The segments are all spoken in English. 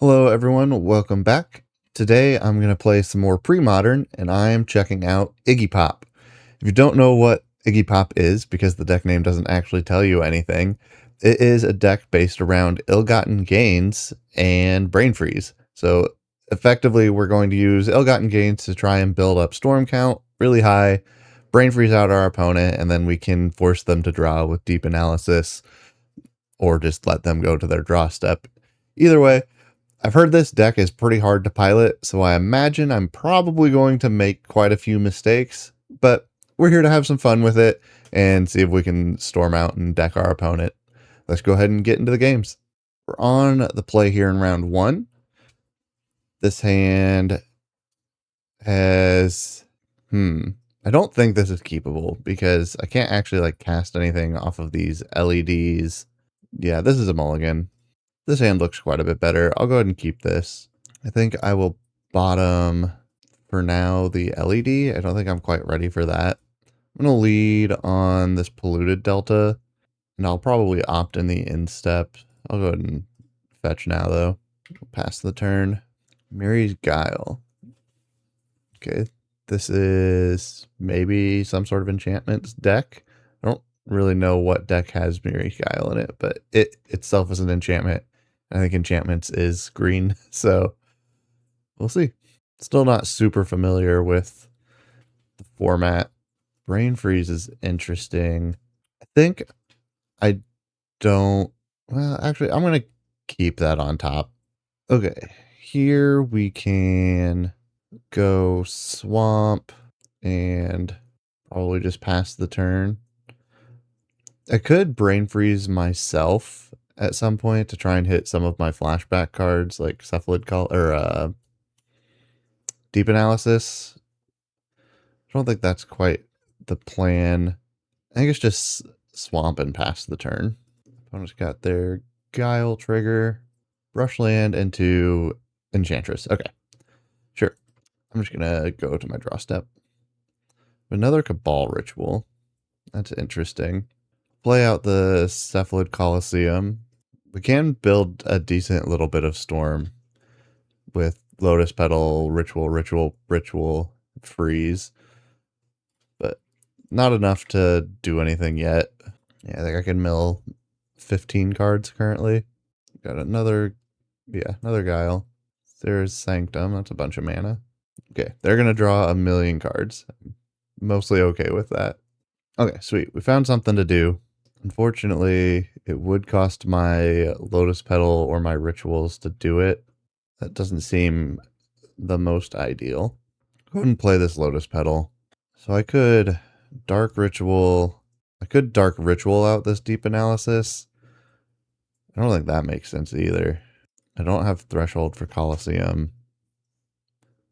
Hello everyone, welcome back. Today I'm going to play some more Premodern and I am checking out Iggy Pop. If you don't know what Iggy Pop is, because the deck name doesn't actually tell you anything, it is a deck based around ill-gotten gains and brain freeze. So effectively we're going to use ill-gotten gains to try and build up storm count really high, brain freeze out our opponent, and then we can force them to draw with deep analysis or just let them go to their draw step. Either way, I've heard this deck is pretty hard to pilot, so I imagine I'm probably going to make quite a few mistakes, but we're here to have some fun with it and see if we can storm out and deck our opponent. Let's go ahead and get into the games. We're on the play here in round one. This hand has, I don't think this is keepable because I can't actually cast anything off of these LEDs. Yeah, this is a mulligan. This hand looks quite a bit better. I'll go ahead and keep this. I think I will bottom, for now, the LED. I don't think I'm quite ready for that. I'm going to lead on this polluted delta, and I'll probably opt in the instep. I'll go ahead and fetch now, though. Pass the turn. Mary's Guile. Okay, this is maybe some sort of enchantments deck. I don't really know what deck has Mary's Guile in it, but it itself is an enchantment. I think enchantments is green, so we'll see. Still not super familiar with the format. Brain freeze is interesting. I think I don't... Well, actually, I'm going to keep that on top. Okay, here we can go swamp and probably just pass the turn. I could brain freeze myself at some point to try and hit some of my flashback cards like Cephalid Call or Deep Analysis. I don't think that's quite the plan. I think it's just swamp and pass the turn. Opponent's got their Guile trigger, Brushland into Enchantress. Okay, sure. I'm just gonna go to my draw step. Another Cabal Ritual. That's interesting. Play out the Cephalid Coliseum. We can build a decent little bit of storm with Lotus Petal, Ritual, Freeze, but not enough to do anything yet. Yeah, I think I can mill 15 cards currently. Got another Guile. There's Sanctum, that's a bunch of mana. Okay, they're going to draw a million cards. I'm mostly okay with that. Okay, sweet. We found something to do. Unfortunately, it would cost my Lotus Petal or my Rituals to do it. That doesn't seem the most ideal. Go ahead and play this Lotus Petal. So I could Dark Ritual. I could Dark Ritual out this Deep Analysis. I don't think that makes sense either. I don't have Threshold for Coliseum.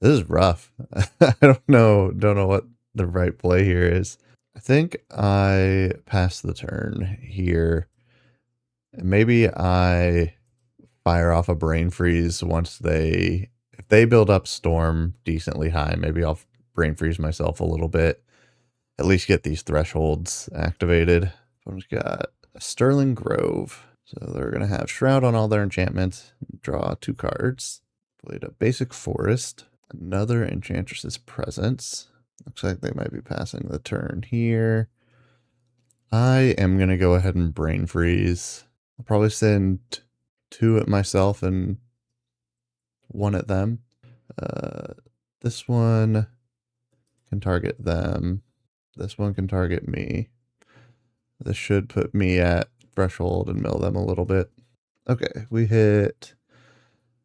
This is rough. I don't know what the right play here is. I think I pass the turn here. Maybe I fire off a brain freeze once if they build up storm decently high. Maybe I'll brain freeze myself a little bit. At least get these thresholds activated. I've got a Sterling Grove. So they're going to have Shroud on all their enchantments. Draw 2 cards. Played a basic Forest. Another Enchantress's Presence. Looks like they might be passing the turn here. I am going to go ahead and brain freeze. I'll probably send 2 at myself and 1 at them. This one can target them. This one can target me. This should put me at threshold and mill them a little bit. Okay, we hit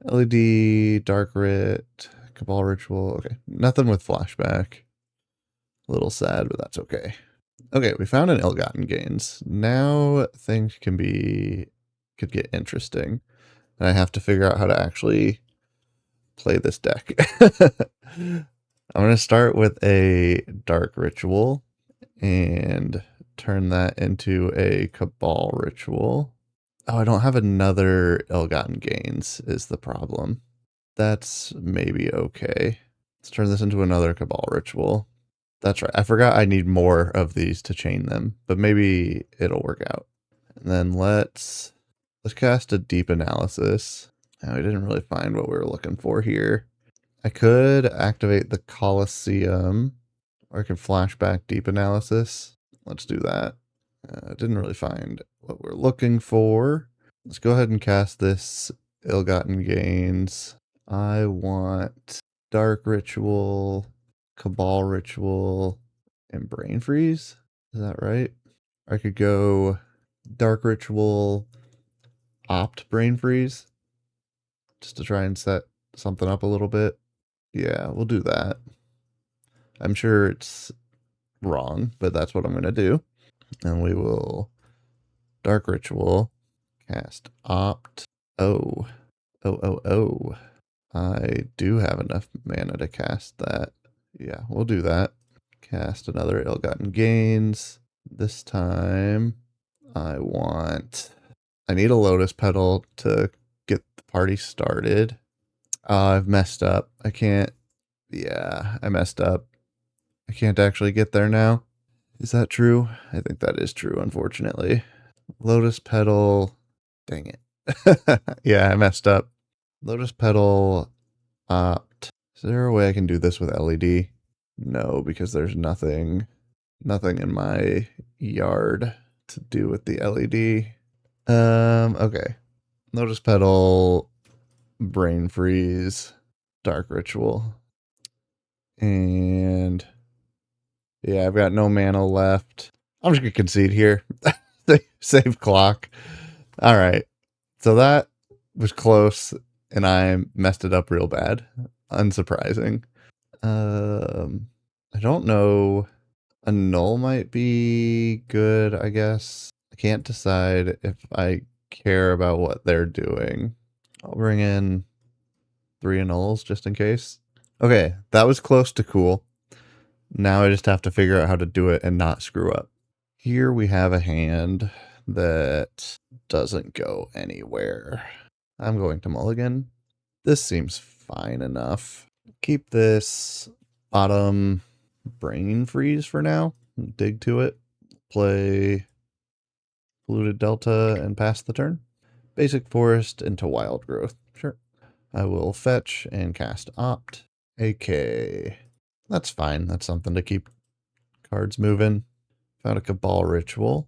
LED, Dark Writ, Cabal Ritual. Okay, nothing with flashback. A little sad, but that's okay. Okay, we found an ill-gotten gains. Now things could get interesting. And I have to figure out how to actually play this deck. I'm going to start with a Dark Ritual and turn that into a Cabal Ritual. Oh, I don't have another ill-gotten gains is the problem. That's maybe okay. Let's turn this into another Cabal Ritual. That's right. I forgot I need more of these to chain them, but maybe it'll work out. And then let's cast a Deep Analysis. Now, we didn't really find what we were looking for here. I could activate the Colosseum, or I could flashback deep analysis. Let's do that. Didn't really find what we're looking for. Let's go ahead and cast this Ill-Gotten Gains. I want Dark Ritual, Cabal Ritual, and Brain Freeze. Is that right? I could go Dark Ritual, Opt Brain Freeze, just to try and set something up a little bit. Yeah, we'll do that. I'm sure it's wrong, but that's what I'm going to do. And we will Dark Ritual, cast Opt. Oh. I do have enough mana to cast that. Yeah, we'll do that. Cast another Ill-Gotten Gains. This time, I need a Lotus Petal to get the party started. I've messed up. Yeah, I messed up. I can't actually get there now. Is that true? I think that is true, unfortunately. Lotus Petal. Dang it. Yeah, I messed up. Lotus Petal, Opt. Is there a way I can do this with LED? No, because there's nothing in my yard to do with the LED. Okay. Lotus Petal, Brain Freeze, Dark Ritual. And yeah, I've got no mana left. I'm just gonna concede here. Save clock. All right. So that was close, and I messed it up real bad. Unsurprising. I don't know. A null might be good, I guess. I can't decide if I care about what they're doing. I'll bring in 3 nulls just in case. Okay, that was close to cool. Now I just have to figure out how to do it and not screw up. Here we have a hand that doesn't go anywhere. I'm going to mulligan. This seems fine enough. Keep this bottom Brain Freeze for now. Dig to it. Play Polluted Delta and pass the turn. Basic Forest into Wild Growth. Sure. I will fetch and cast Opt. AK. That's fine. That's something to keep cards moving. Found a Cabal Ritual.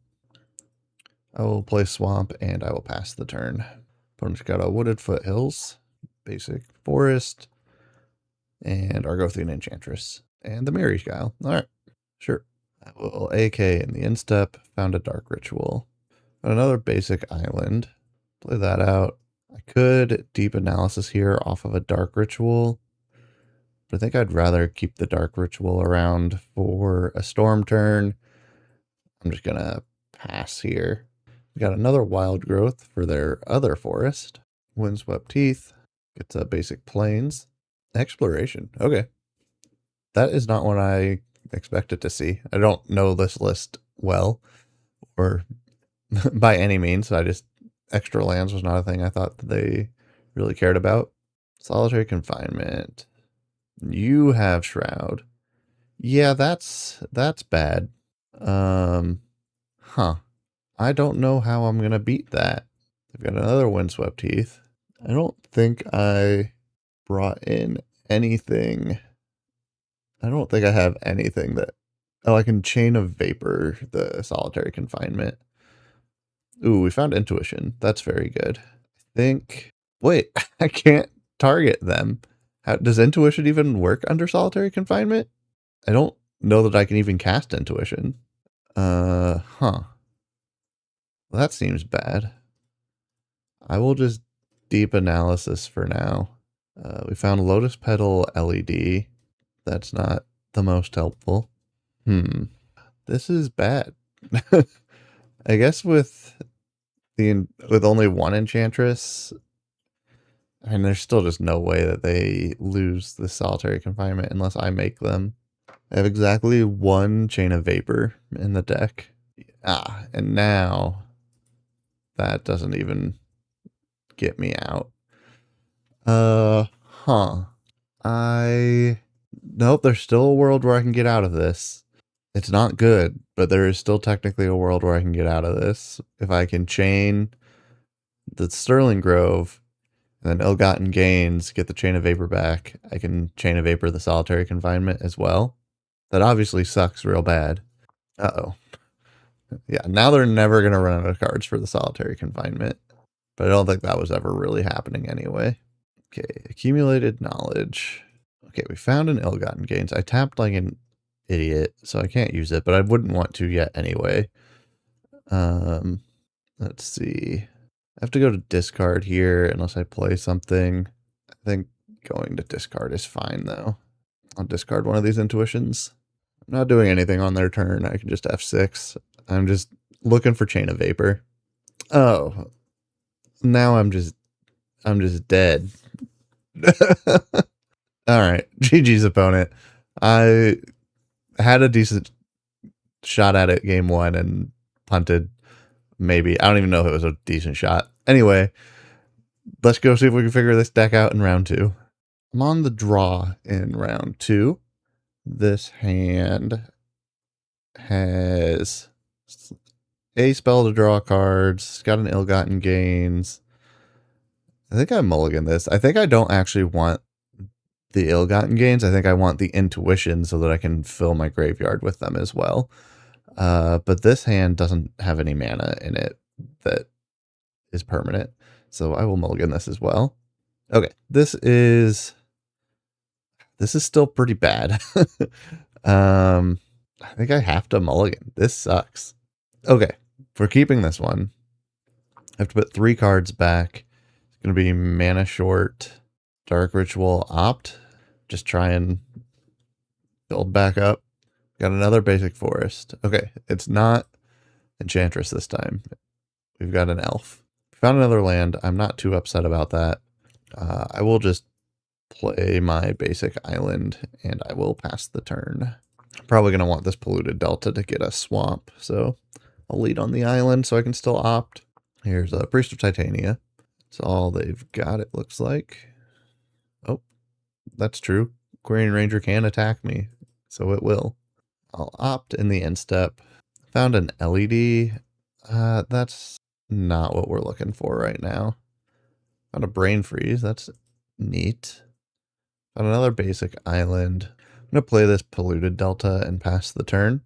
I will play Swamp and I will pass the turn. Opponent's got a Wooded Foothills, Basic Forest, and Argothian Enchantress. And the Mirror Guile. Alright, sure. I will AK in the instep. Found a Dark Ritual. Found another basic island. Play that out. I could Deep Analysis here off of a Dark Ritual, but I think I'd rather keep the Dark Ritual around for a Storm turn. I'm just gonna pass here. We got another Wild Growth for their other forest. Windswept Teeth. Gets a basic Plains. Exploration. Okay. That is not what I expected to see. I don't know this list well, or by any means. Extra lands was not a thing I thought that they really cared about. Solitary Confinement. You have Shroud. Yeah, that's bad. Huh. I don't know how I'm gonna beat that. I've got another Windswept Teeth. I don't think I brought in anything. I don't think I have anything that... Oh, I can Chain of Vapor the Solitary Confinement. Ooh, we found Intuition. That's very good. I think... Wait, I can't target them. Does Intuition even work under Solitary Confinement? I don't know that I can even cast Intuition. Huh. Well, that seems bad. I will just Deep Analysis for now. We found Lotus Petal LED. That's not the most helpful. This is bad. I guess with only one Enchantress, I mean, there's still just no way that they lose the Solitary Confinement unless I make them. I have exactly 1 Chain of Vapor in the deck. And now that doesn't even get me out. Nope, there's still a world where I can get out of this. It's not good, but there is still technically a world where I can get out of this. If I can chain the Sterling Grove And then ill-gotten gains, get the Chain of Vapor back. I can Chain of Vapor the Solitary Confinement as well. That obviously sucks real bad. Uh-oh. Yeah, now they're never going to run out of cards for the Solitary Confinement. But I don't think that was ever really happening anyway. Okay, accumulated knowledge. Okay, we found an ill-gotten gains. I tapped like an idiot, so I can't use it, but I wouldn't want to yet anyway. Let's see. I have to go to discard here unless I play something. I think going to discard is fine though. I'll discard one of these intuitions. I'm not doing anything on their turn. I can just F6. I'm just looking for Chain of Vapor. Oh, now I'm just dead. All right, GG's opponent. I had a decent shot at it game one and punted. Maybe. I don't even know if it was a decent shot. Anyway, let's go see if we can figure this deck out in round two. I'm on the draw in round two. This hand has a spell to draw cards. It's got an ill-gotten gains. I think I mulligan this. I think I don't actually want the ill-gotten gains. I think I want the intuition so that I can fill my graveyard with them as well. But this hand doesn't have any mana in it that is permanent. So I will mulligan this as well. Okay, this is still pretty bad. I think I have to mulligan. This sucks. Okay, for keeping this one, I have to put 3 cards back. It's going to be mana short, Dark Ritual, opt. Just try and build back up. Got another basic forest. Okay, it's not Enchantress this time. We've got an elf. Found another land. I'm not too upset about that. I will just play my basic island and I will pass the turn. I'm probably going to want this polluted delta to get a swamp, so I'll lead on the island so I can still opt. Here's a Priest of Titania. That's all they've got, it looks like. Oh, that's true. Aquarian Ranger can attack me, so it will. I'll opt in the end step. Found an LED. That's not what we're looking for right now. Found a Brain Freeze. That's neat. Found another basic island. I'm going to play this polluted delta and pass the turn.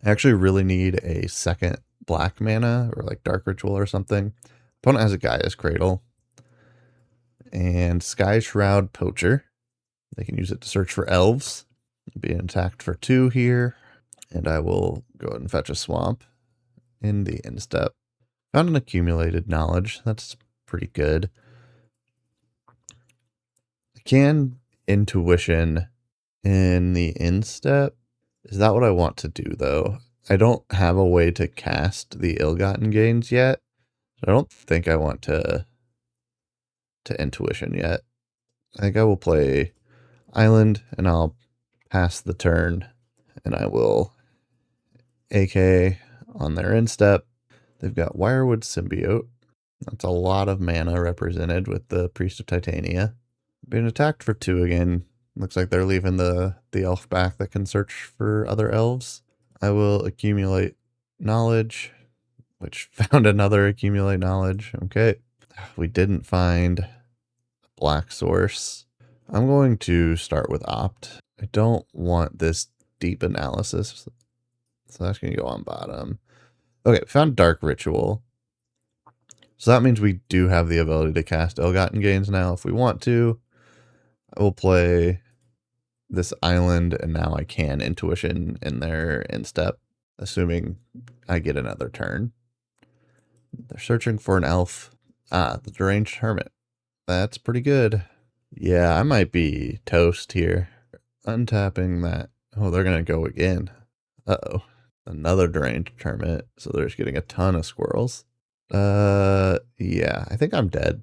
I actually really need a second black mana or like Dark Ritual or something. Opponent has a Gaia's Cradle and Sky Shroud Poacher. They can use it to search for elves. Being attacked for 2 here. And I will go ahead and fetch a swamp in the instep. Found an accumulated knowledge. That's pretty good. I can intuition in the instep. Is that what I want to do though? I don't have a way to cast the ill-gotten gains yet. I don't think I want to intuition yet. I think I will play island and I'll pass the turn and I will AK on their instep. They've got Wirewood Symbiote. That's a lot of mana represented with the Priest of Titania. Being attacked for 2 again. Looks like they're leaving the elf back that can search for other elves. I will accumulate knowledge, which found another accumulate knowledge. Okay. We didn't find a black source. I'm going to start with opt. I don't want this deep analysis. So that's going to go on bottom. Okay, found Dark Ritual. So that means we do have the ability to cast ill-gotten gains now if we want to. I will play this island, and now I can intuition in their instep, assuming I get another turn. They're searching for an elf. Ah, the Deranged Hermit. That's pretty good. Yeah, I might be toast here. Untapping that. Oh, they're going to go again. Uh-oh. Another Deranged Hermit. So they're just getting a ton of squirrels. Yeah, I think I'm dead.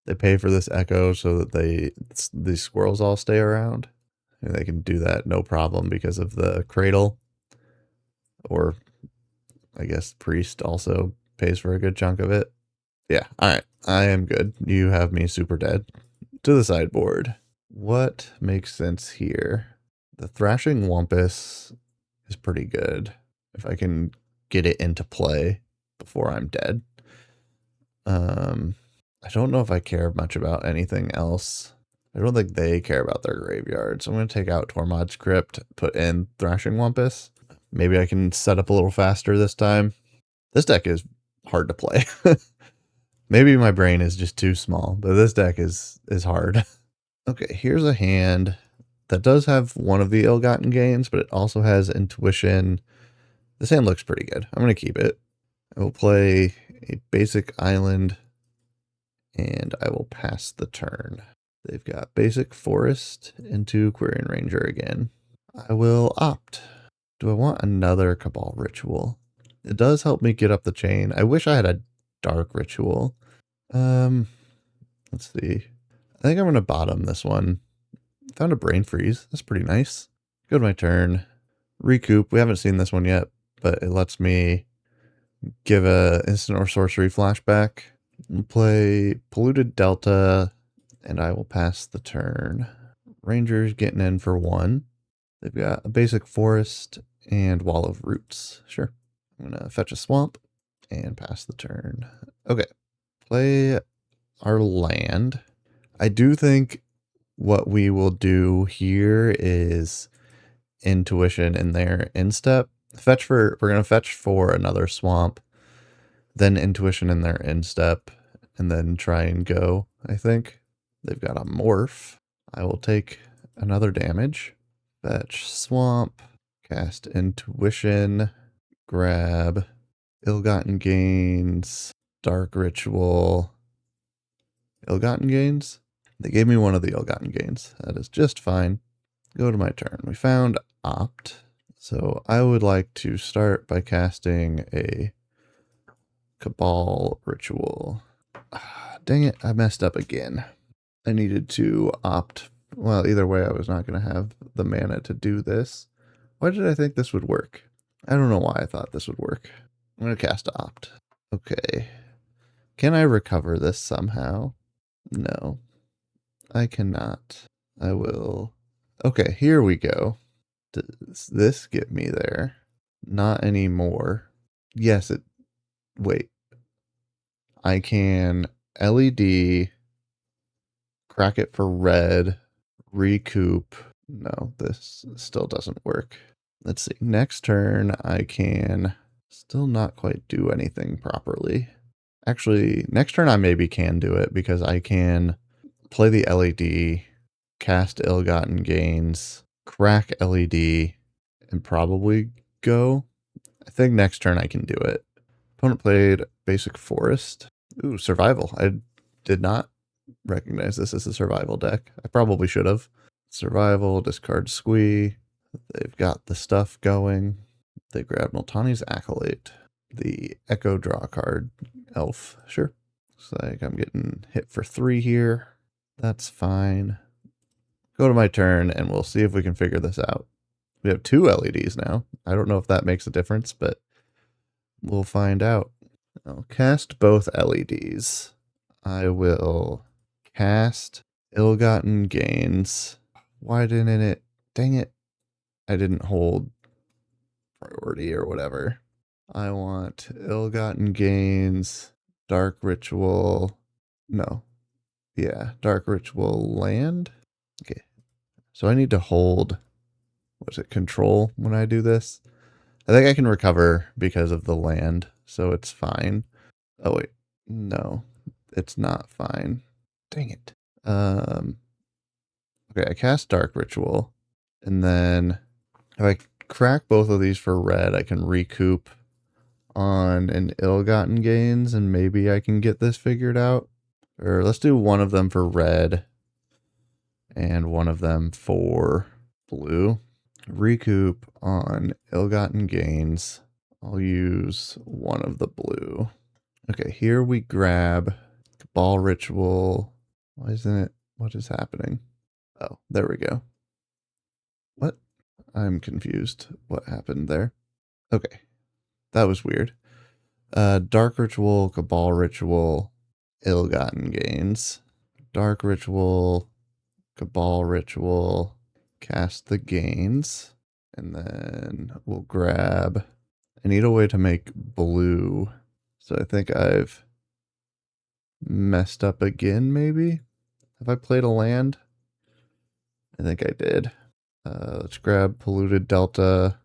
They pay for this echo so that these squirrels all stay around. And they can do that no problem because of the cradle. Or I guess priest also pays for a good chunk of it. Yeah, alright. I am good. You have me super dead. To the sideboard. What makes sense here? The Thrashing Wumpus is pretty good. If I can get it into play before I'm dead. I don't know if I care much about anything else. I don't think they care about their graveyard. So I'm going to take out Tormod's Crypt, put in Thrashing Wumpus. Maybe I can set up a little faster this time. This deck is hard to play. Maybe my brain is just too small, but this deck is hard. Okay, here's a hand that does have one of the ill-gotten gains, but it also has intuition. This hand looks pretty good. I'm going to keep it. I will play a basic island, and I will pass the turn. They've got basic forest into Quirion Ranger again. I will opt. Do I want another Cabal Ritual? It does help me get up the chain. I wish I had a Dark Ritual. Let's see. I think I'm going to bottom this one. Found a Brain Freeze. That's pretty nice. Go to my turn. Recoup. We haven't seen this one yet, but it lets me give a instant or sorcery flashback. We'll play Polluted Delta, and I will pass the turn. Ranger's getting in for 1. They've got a basic forest and Wall of Roots. Sure. I'm going to fetch a swamp and pass the turn. Okay. Play our land. I do think what we will do here is intuition in their instep. We're going to fetch for another swamp, then intuition in their instep, and then try and go, I think. They've got a morph. I will take another damage. Fetch swamp, cast intuition, grab ill-gotten gains, dark ritual, ill-gotten gains. They gave me one of the ill-gotten gains. That is just fine. Go to my turn. We found opt. So I would like to start by casting a Cabal Ritual. Dang it, I messed up again. I needed to opt. Well, either way, I was not going to have the mana to do this. Why did I think this would work? I don't know why I thought this would work. I'm going to cast opt. Okay. Can I recover this somehow? No. I cannot. I will. Okay, here we go. Does this get me there? Not anymore. Yes, it. Wait. I can LED, crack it for red, recoup. No, this still doesn't work. Let's see. Next turn, I can still not quite do anything properly. Actually, next turn I maybe can do it because I can play the LED, cast ill-gotten gains, crack LED, and probably go. I think next turn I can do it. Opponent played basic forest. Ooh, survival. I did not recognize this as a survival deck. I probably should have. Survival, discard Squee. They've got the stuff going. They grab Noltani's Acolyte. The Echo draw card. Elf. Sure. Looks like I'm getting hit for 3 here. That's fine. Go to my turn and we'll see if we can figure this out. We have 2 LEDs now. I don't know if that makes a difference, but we'll find out. I'll cast both LEDs. I will cast ill-gotten gains. Why didn't it? Dang it. I didn't hold priority or whatever. I want ill-gotten gains, dark ritual. No. Yeah, dark ritual land. Okay. So I need to hold, what's it, control when I do this? I think I can recover because of the land, so it's fine. Oh wait, no, it's not fine. Dang it. Okay, I cast Dark Ritual, and then if I crack both of these for red, I can recoup on an ill-gotten gains, and maybe I can get this figured out. Or let's do one of them for red, and one of them for blue. Recoup on ill-gotten gains. I'll use one of the blue. Okay, here we grab Cabal Ritual. Why isn't it? What is happening? Oh, there we go. What? I'm confused. What happened there? Okay, that was weird. Dark Ritual, Cabal Ritual, ill-gotten gains. Dark Ritual, Cabal Ritual, cast the gains, and then we'll grab. I need a way to make blue, so I think I've messed up again, maybe? Have I played a land? I think I did. Let's grab Polluted Delta,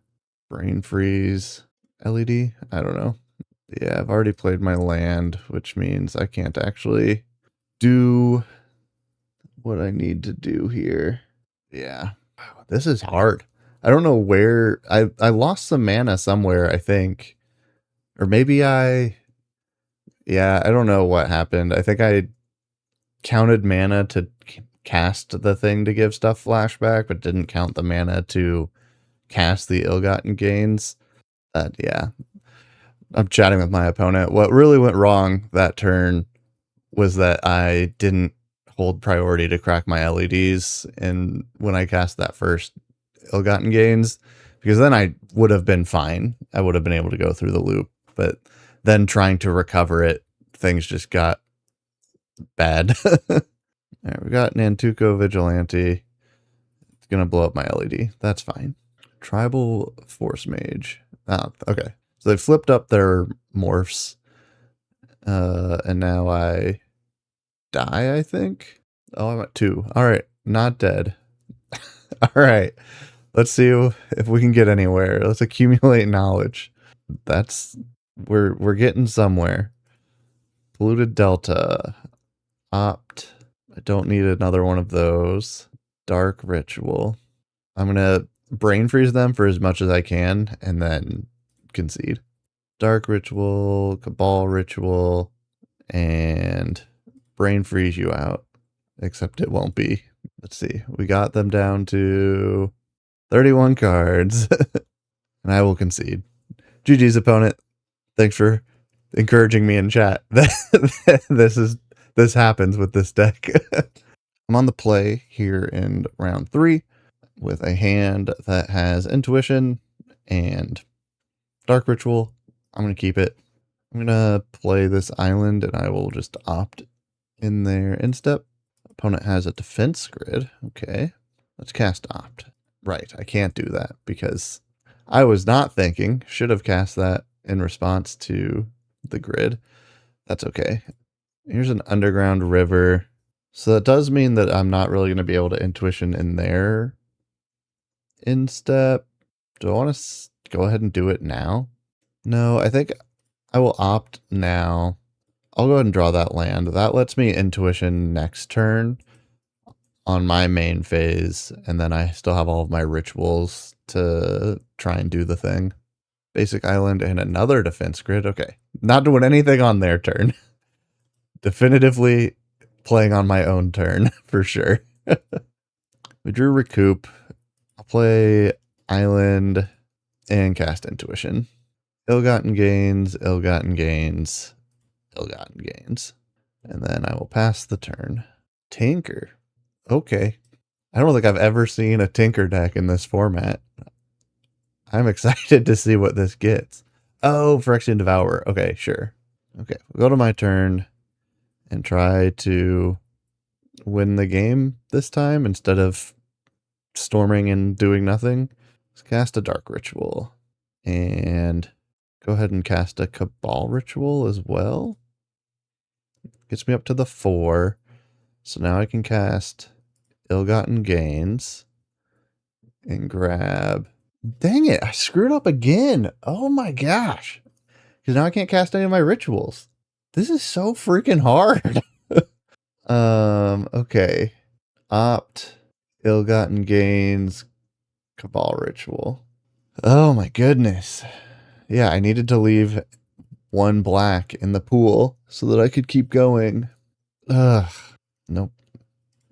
Brain Freeze, LED. I don't know. Yeah, I've already played my land, which means I can't actually do what I need to do here. Yeah. Wow, this is hard. I don't know where I lost some mana somewhere, I think. Or maybe yeah, I don't know what happened. I think I counted mana to cast the thing to give stuff flashback, but didn't count the mana to cast the ill-gotten gains. Yeah. I'm chatting with my opponent. What really went wrong that turn was that I didn't hold priority to crack my LEDs and when I cast that first ill-gotten gains, because then I would have been fine. I would have been able to go through the loop, but then trying to recover it, things just got bad. All right, we got Nantuko Vigilante. It's gonna blow up my LED. That's fine. Tribal Force Mage. Ah, okay. So they flipped up their morphs. And now I die, I think. Oh, I'm at 2. All right, not dead. All right, let's see if we can get anywhere. Let's accumulate knowledge. We're getting somewhere. Polluted Delta, Opt. I don't need another one of those. Dark Ritual. I'm gonna brain freeze them for as much as I can, and then concede. Dark Ritual, Cabal Ritual, and brain freeze you out. Except it won't be. Let's see. We got them down to 31 cards. And I will concede. GG's opponent. Thanks for encouraging me in chat. This happens with this deck. I'm on the play here in round 3 with a hand that has Intuition and Dark Ritual. I'm going to keep it. I'm going to play this island and I will just opt in there instep. Opponent has a defense grid. Okay. Let's cast opt. Right. I can't do that because I was not thinking. Should have cast that in response to the grid. That's okay. Here's an underground river. So that does mean that I'm not really going to be able to intuition in there instep. Do I want to go ahead and do it now? No, I think I will opt now. I'll go ahead and draw that land. That lets me intuition next turn on my main phase, and then I still have all of my rituals to try and do the thing. Basic island and another defense grid. Okay. Not doing anything on their turn. Definitively playing on my own turn, for sure. We drew Recoup. I'll play Island and cast Intuition. Ill-gotten gains, ill-gotten gains, ill-gotten gains. And then I will pass the turn. Tinker. Okay. I don't think I've ever seen a Tinker deck in this format. I'm excited to see what this gets. Oh, Phyrexian Devourer. Okay, sure. Okay, we'll go to my turn and try to win the game this time instead of storming and doing nothing. Let's cast a Dark Ritual. And go ahead and cast a Cabal Ritual as well. Gets me up to the 4. So now I can cast Ill-Gotten Gains and grab... Dang it, I screwed up again. Oh my gosh. Because now I can't cast any of my rituals. This is so freaking hard. Okay. Opt, Ill-Gotten Gains, Cabal Ritual. Oh my goodness. Yeah, I needed to leave 1 black in the pool so that I could keep going. Ugh. Nope.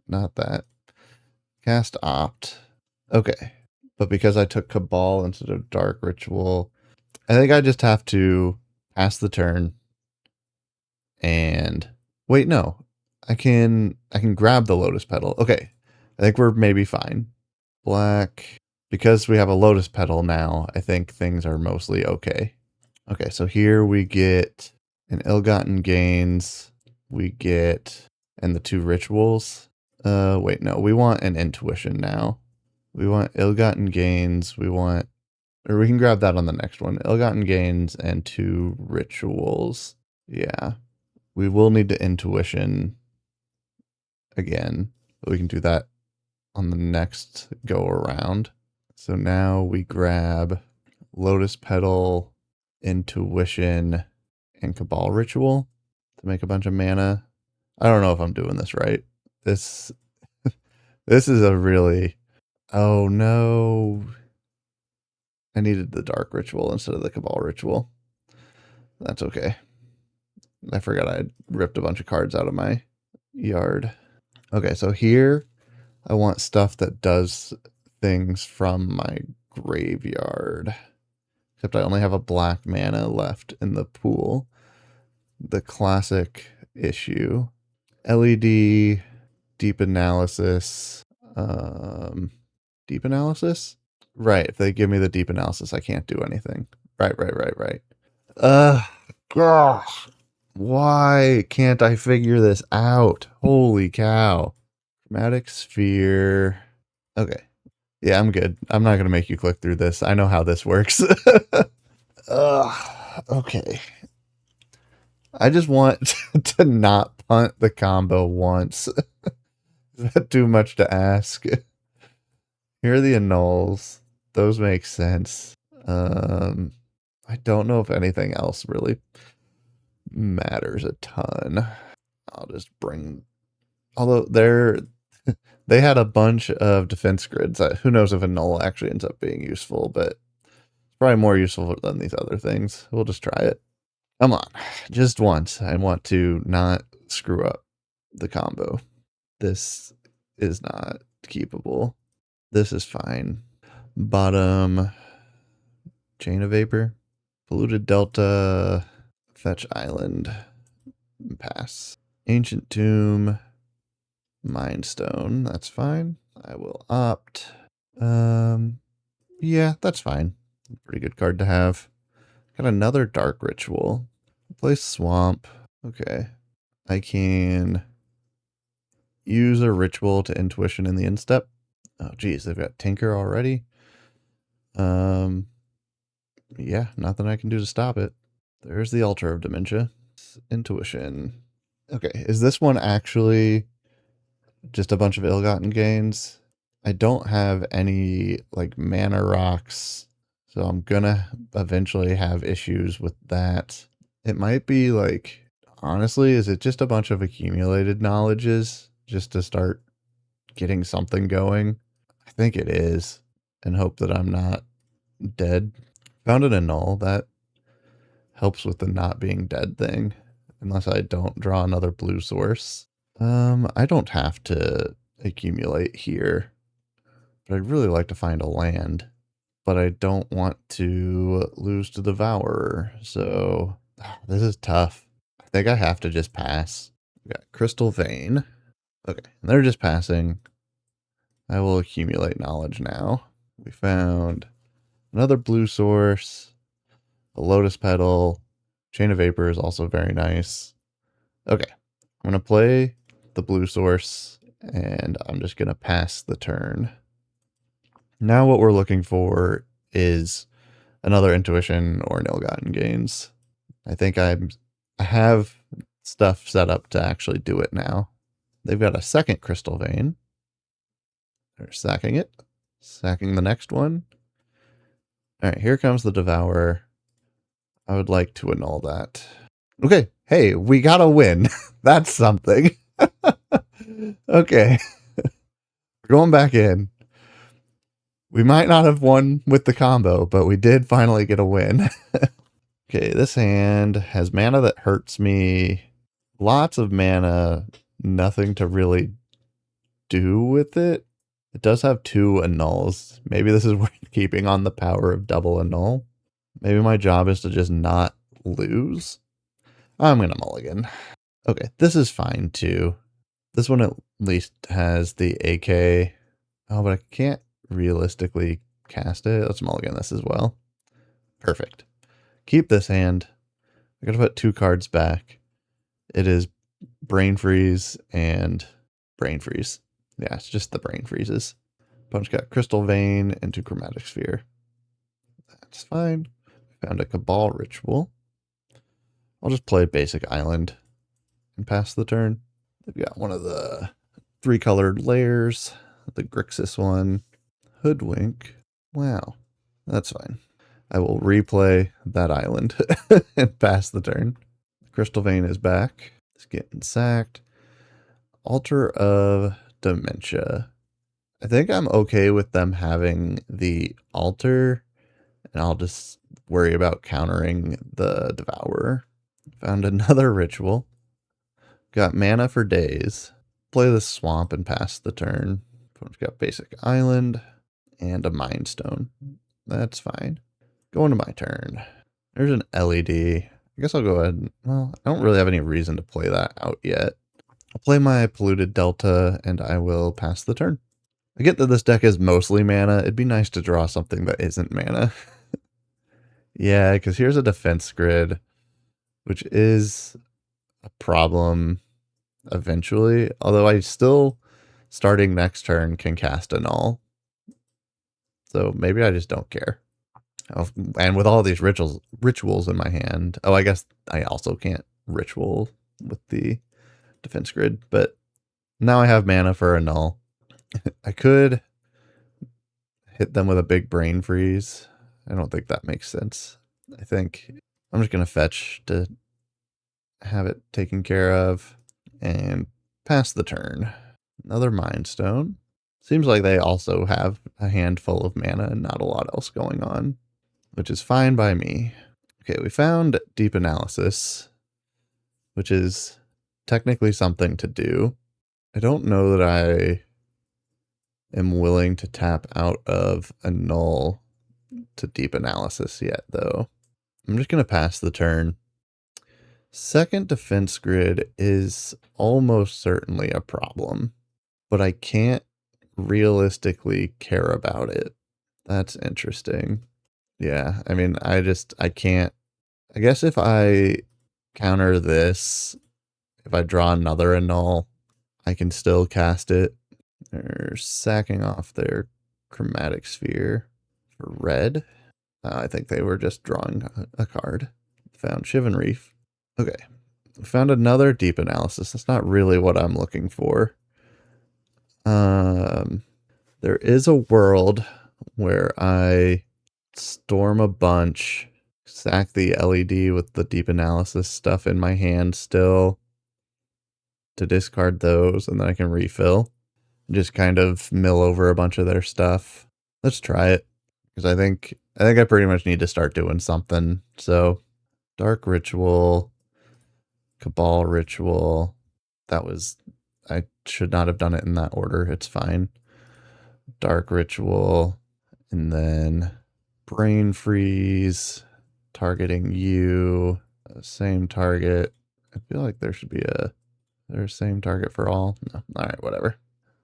Not that. Cast Opt. Okay. But because I took Cabal instead of Dark Ritual, I think I just have to pass the turn and... Wait, no. I can grab the Lotus Petal. Okay. I think we're maybe fine. Black. Because we have a Lotus Petal now, I think things are mostly okay. Okay, so here we get an Ill-Gotten Gains. We get... And the 2 rituals. Wait, no. We want an Intuition now. We want Ill-Gotten Gains. We want... Or we can grab that on the next one. Ill-Gotten Gains and 2 rituals. Yeah. We will need to intuition again, but we can do that on the next go around. So now we grab Lotus Petal, Intuition, and Cabal Ritual to make a bunch of mana. I don't know if I'm doing this right. This this is a really... Oh no. I needed the Dark Ritual instead of the Cabal Ritual. That's okay. I forgot I ripped a bunch of cards out of my yard. Okay, so here I want stuff that does things from my graveyard. Except I only have a black mana left in the pool. The classic issue. LED, deep analysis. Deep analysis? Right, if they give me the deep analysis, I can't do anything. Right. Gosh. Why can't I figure this out? Holy cow. Chromatic sphere. Okay. Yeah, I'm good. I'm not going to make you click through this. I know how this works. Okay. I just want to not punt the combo once. Is that too much to ask? Here are the annuls. Those make sense. I don't know if anything else really matters a ton. I'll just bring... Although they had a bunch of defense grids. Who knows if a null actually ends up being useful, but it's probably more useful than these other things. We'll just try it. Come on. Just once. I want to not screw up the combo. This is not keepable. This is fine. Bottom... Chain of Vapor. Polluted Delta. Fetch Island. Pass. Ancient Tomb. Mind Stone. That's fine. I will opt. Yeah, that's fine. Pretty good card to have. Got another Dark Ritual. Play Swamp. Okay. I can use a ritual to intuition in the instep. Oh, geez, they've got Tinker already. Yeah, nothing I can do to stop it. There's the Altar of Dementia. Intuition. Okay, is this one actually just a bunch of ill-gotten gains? I don't have any, like, mana rocks, so I'm gonna eventually have issues with that. It might be, like, honestly, is it just a bunch of accumulated knowledges just to start getting something going? I think it is, and hope that I'm not dead. Found an annul. That helps with the not being dead thing, unless I don't draw another blue source. I don't have to accumulate here, but I'd really like to find a land, but I don't want to lose to the Devourer, so this is tough. I think I have to just pass. We got Crystal Vein. Okay, and they're just passing. I will accumulate knowledge now. We found another blue source, a Lotus Petal, Chain of Vapor is also very nice. Okay, I'm going to play the blue source, and I'm just going to pass the turn. Now what we're looking for is another intuition or an ill-gotten gains. I think I have stuff set up to actually do it now. They've got a second Crystal Vein. They're sacking it. Sacking the next one. All right, here comes the Devourer. I would like to annul that. Okay, hey, we got a win. That's something. Okay. We're going back in. We might not have won with the combo, but we did finally get a win. Okay, this hand has mana that hurts me. Lots of mana, nothing to really do with it. It does have 2 annuls. Maybe this is worth keeping on the power of double annul. Maybe my job is to just not lose. I'm going to mulligan. Okay, this is fine too. This one at least has the AK. Oh, but I can't realistically cast it. Let's mulligan this as well. Perfect. Keep this hand. I gotta put 2 cards back. It is Brain Freeze and Brain Freeze. Yeah, it's just the Brain Freezes. Punch got Crystal Vein into Chromatic Sphere. That's fine. Found a Cabal Ritual. I'll just play Basic Island. and pass the turn. They've got one of the 3-colored layers, the Grixis one. Hoodwink. Wow, that's fine. I will replay that island and pass the turn. Crystal Vein is back. It's getting sacked. Altar of Dementia. I think I'm okay with them having the altar, and I'll just worry about countering the Devourer. Found another ritual. Got mana for days. Play the swamp and pass the turn. We've got basic island and a Mind Stone. That's fine. Going to my turn. There's an LED. I guess I'll go ahead and, well, I don't really have any reason to play that out yet. I'll play my Polluted Delta and I will pass the turn. I get that this deck is mostly mana. It'd be nice to draw something that isn't mana. Yeah, because here's a defense grid, which is a problem eventually. Although I still, starting next turn, can cast a null. So maybe I just don't care. And with all these rituals in my hand, oh, I guess I also can't ritual with the defense grid, but now I have mana for a null. I could hit them with a big brain freeze. I don't think that makes sense. I think I'm just going to fetch to have it taken care of and pass the turn. Another Mind Stone. Seems like they also have a handful of mana and not a lot else going on, which is fine by me. Okay, we found Deep Analysis, which is technically something to do. I don't know that I am willing to tap out of a null to Deep Analysis yet, though. I'm just going to pass the turn. Second defense grid is almost certainly a problem, but I can't realistically care about it. That's interesting. Yeah, I mean, I can't. I guess if I counter this, if I draw another annul, I can still cast it. They're sacking off their Chromatic Sphere for red. I think they were just drawing a card. Found Shivan Reef. Okay, found another Deep Analysis. That's not really what I'm looking for. There is a world where I storm a bunch, sack the LED with the Deep Analysis stuff in my hand still to discard those, and then I can refill. Just kind of mill over a bunch of their stuff. Let's try it, because I think I pretty much need to start doing something. So, Dark Ritual, Cabal Ritual. I should not have done it in that order. It's fine. Dark Ritual, and then Brain Freeze, targeting you, same target. I feel like there should be there's same target for all. No, all right, whatever.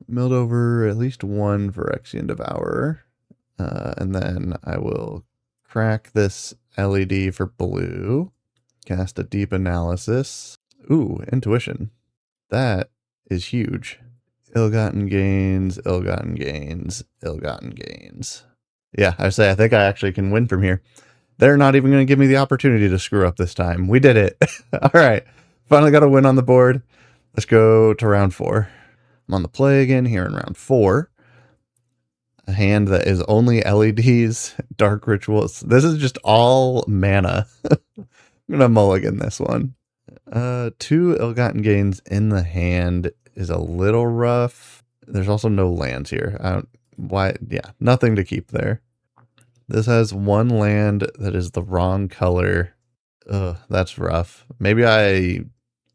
Milled over at least one Phyrexian Devourer, and then I will crack this LED for blue, cast a Deep Analysis. Ooh, Intuition. That is huge. Ill-gotten gains, ill-gotten gains, ill-gotten gains. Yeah, I think I actually can win from here. They're not even going to give me the opportunity to screw up this time. We did it. All right. Finally got a win on the board. Let's go to round 4. I'm on the play again here in round 4. A hand that is only LEDs, Dark Rituals. This is just all mana. I'm going to mulligan this one. 2 ill-gotten gains in the hand is a little rough. There's also no lands here. Yeah, nothing to keep there. This has 1 land that is the wrong color. Ugh, that's rough. Maybe I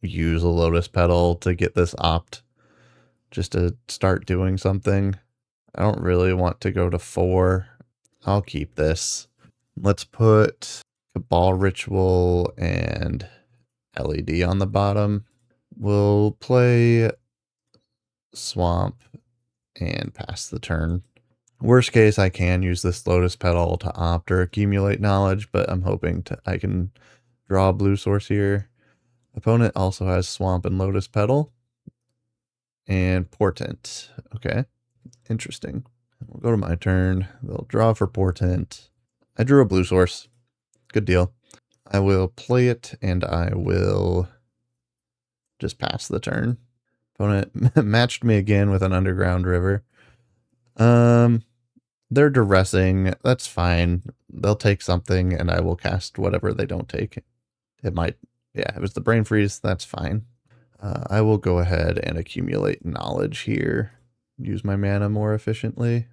use a Lotus Petal to get this opt, just to start doing something. I don't really want to go to 4. I'll keep this. Let's put Cabal Ritual and LED on the bottom. We'll play Swamp and pass the turn. Worst case, I can use this Lotus Petal to opt or accumulate knowledge, but I'm hoping I can draw a blue source here. Opponent also has Swamp and Lotus Petal. And Portent. Okay, interesting. We'll go to my turn. They'll draw for Portent. I drew a blue source. Good deal. I will play it, and I will just pass the turn. Opponent matched me again with an underground river. They're duressing. That's fine. They'll take something, and I will cast whatever they don't take. It might, yeah, it was the brain freeze. That's fine. I will go ahead and accumulate knowledge here. Use my mana more efficiently.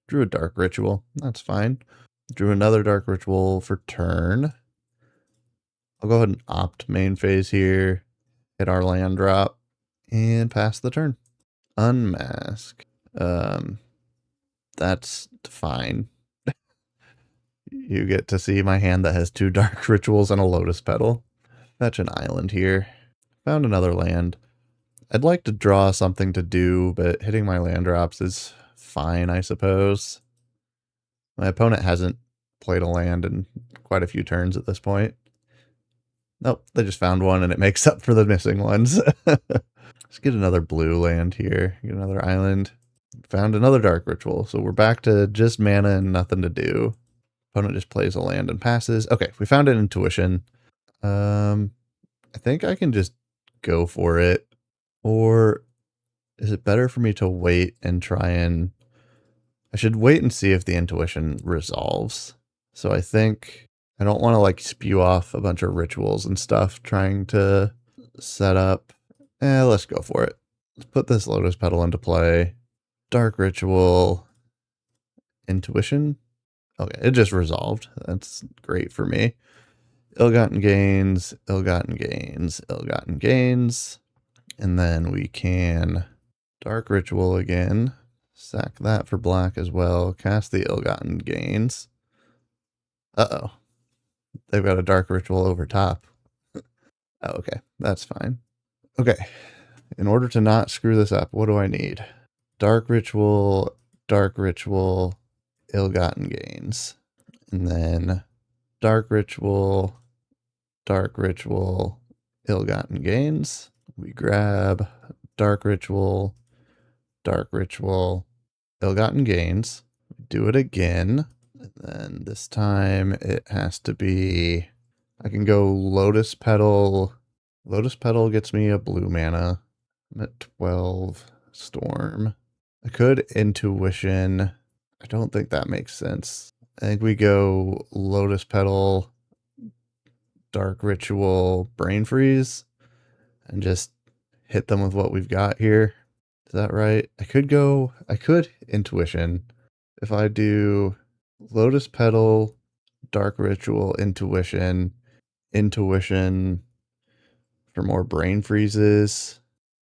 Drew a dark ritual. That's fine. Drew another dark ritual for turn. I'll go ahead and opt main phase here. Hit our land drop. And pass the turn. Unmask. That's fine. You get to see my hand that has 2 dark rituals and a lotus petal. Fetch an island here. Found another land. I'd like to draw something to do, but hitting my land drops is fine, I suppose. My opponent hasn't played a land in quite a few turns at this point. Nope, they just found one and it makes up for the missing ones. Let's get another blue land here. Get another island. Found another dark ritual. So we're back to just mana and nothing to do. Opponent just plays a land and passes. Okay, we found an intuition. I think I can just go for it. Or is it better for me to wait and try and... I should wait and see if the intuition resolves. So I think I don't want to like spew off a bunch of rituals and stuff trying to set up. Let's go for it. Let's put this lotus petal into play. Dark ritual. Intuition. Okay, it just resolved. That's great for me. Ill-gotten gains, ill-gotten gains, ill-gotten gains. And then we can dark ritual again. Sack that for black as well. Cast the ill-gotten gains. Uh-oh. They've got a dark ritual over top. Oh, okay. That's fine. Okay. In order to not screw this up, what do I need? Dark ritual, ill-gotten gains. And then dark ritual, ill-gotten gains. We grab dark ritual, ill-gotten gains. Do it again. And then this time it has to be, I can go lotus petal. Lotus petal gets me a blue mana. I'm at 12. Storm. I could intuition. I don't think that makes sense. I think we go lotus petal, dark ritual, brain freeze, and just hit them with what we've got here. Is that right? I could intuition. If I do lotus petal, dark ritual, intuition for more brain freezes.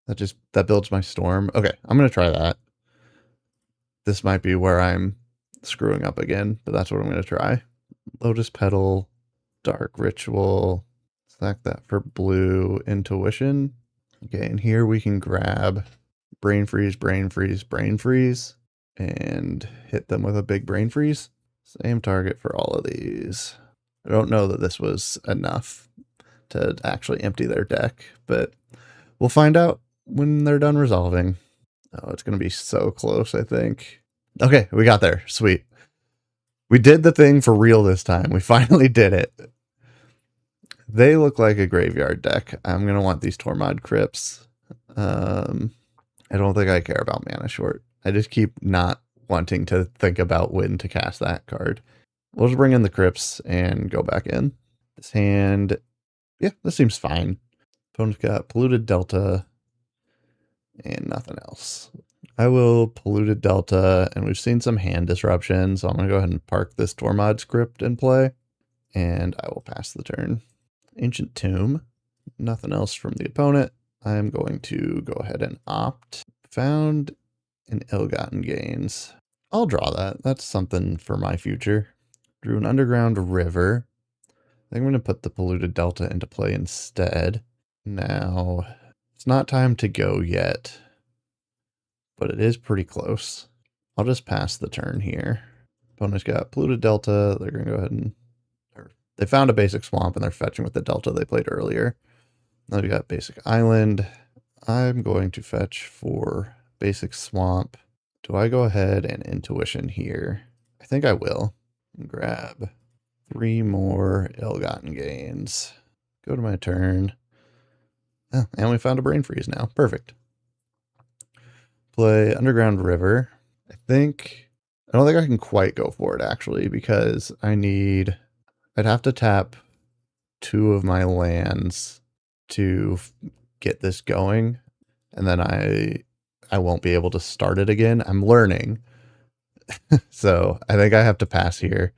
That builds my storm. Okay, I'm going to try that. This might be where I'm screwing up again, but that's what I'm going to try. Lotus petal, dark ritual, select that for blue, intuition. Okay, and here we can grab brain freeze, and hit them with a big brain freeze. Same target for all of these. I don't know that this was enough to actually empty their deck, but we'll find out when they're done resolving. Oh, it's going to be so close, I think. Okay, we got there. Sweet. We did the thing for real this time. We finally did it. They look like a graveyard deck. I'm going to want these Tormod Crypts. I don't think I care about mana short. I just keep not wanting to think about when to cast that card. We'll just bring in the Crypts and go back in. This hand, yeah, this seems fine. Opponent's got Polluted Delta and nothing else. I will Polluted Delta, and we've seen some hand disruption, so I'm going to go ahead and park this Tormod script in play, and I will pass the turn. Ancient Tomb, nothing else from the opponent. I'm going to go ahead and opt. Found an ill-gotten gains. I'll draw that. That's something for my future. Drew an underground river. I think I'm going to put the Polluted Delta into play instead. Now, it's not time to go yet, but it is pretty close. I'll just pass the turn here. Opponent's got Polluted Delta. They're going to go ahead and... They found a basic swamp and they're fetching with the Delta they played earlier. Now we got basic island. I'm going to fetch for basic swamp. Do I go ahead and intuition here? I think I will. Grab 3 more ill-gotten gains. Go to my turn. Oh, and we found a brain freeze now. Perfect. Play Underground River. I don't think I can quite go for it actually, because I'd have to tap 2 of my lands to get this going, and then I won't be able to start it again. I'm learning. So I think I have to pass here.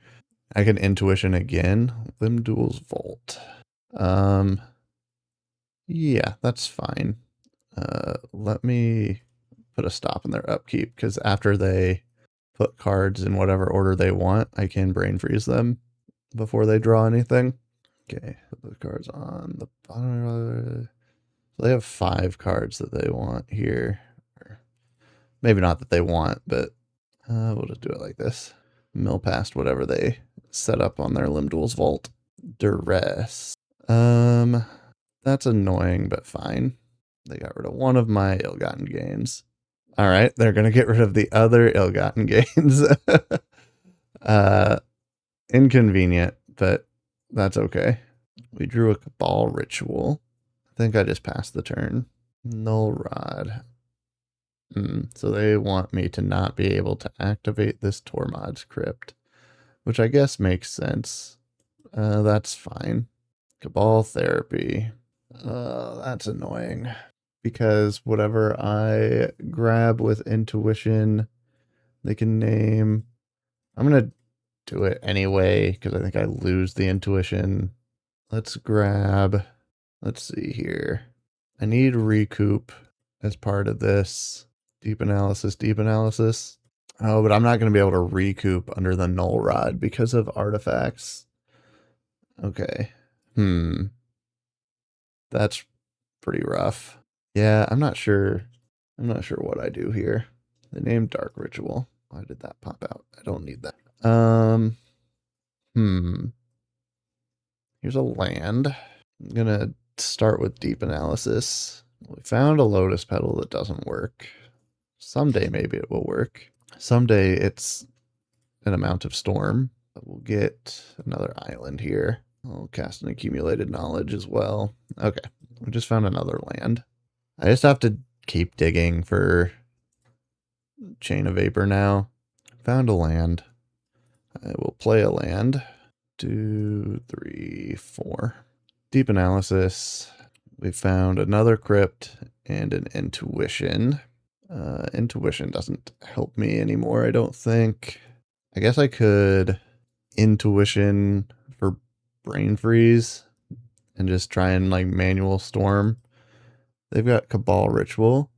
I can intuition again. Limdual's Vault. Yeah, that's fine. Let me put a stop in their upkeep, because after they put cards in whatever order they want, I can brain freeze them before they draw anything. Okay, put the cards on the bottom. So they have 5 cards that they want here. Maybe not that they want, but we'll just do it like this. Mill past whatever they set up on their Limdual's Vault. Duress. That's annoying, but fine. They got rid of one of my ill-gotten gains. All right, they're going to get rid of the other ill-gotten gains. Inconvenient, but that's okay. We drew a Cabal Ritual. I think I just passed the turn. Null Rod. So they want me to not be able to activate this Tormod's Crypt, which I guess makes sense. That's fine. Cabal Therapy. That's annoying, because whatever I grab with intuition, they can name. I'm going to do it anyway, because I think I lose the intuition. Let's see here. I need recoup as part of this. Deep analysis. Oh, but I'm not going to be able to recoup under the Null Rod because of artifacts. Okay. That's pretty rough. Yeah, I'm not sure what I do here. The name Dark Ritual. Why did that pop out? I don't need that. Here's a land. I'm gonna start with deep analysis. We found a Lotus Petal that doesn't work. Someday maybe it will work. Someday it's an Amount of Storm. But we'll get another island here. I'll cast an Accumulated Knowledge as well. Okay, we just found another land. I just have to keep digging for Chain of Vapor now. Found a land. I will play a land. 2, 3, 4. Deep analysis. We found another crypt and an intuition. Intuition doesn't help me anymore, I don't think. I guess I could intuition for brain freeze and just try and like manual storm. They've got Cabal Ritual.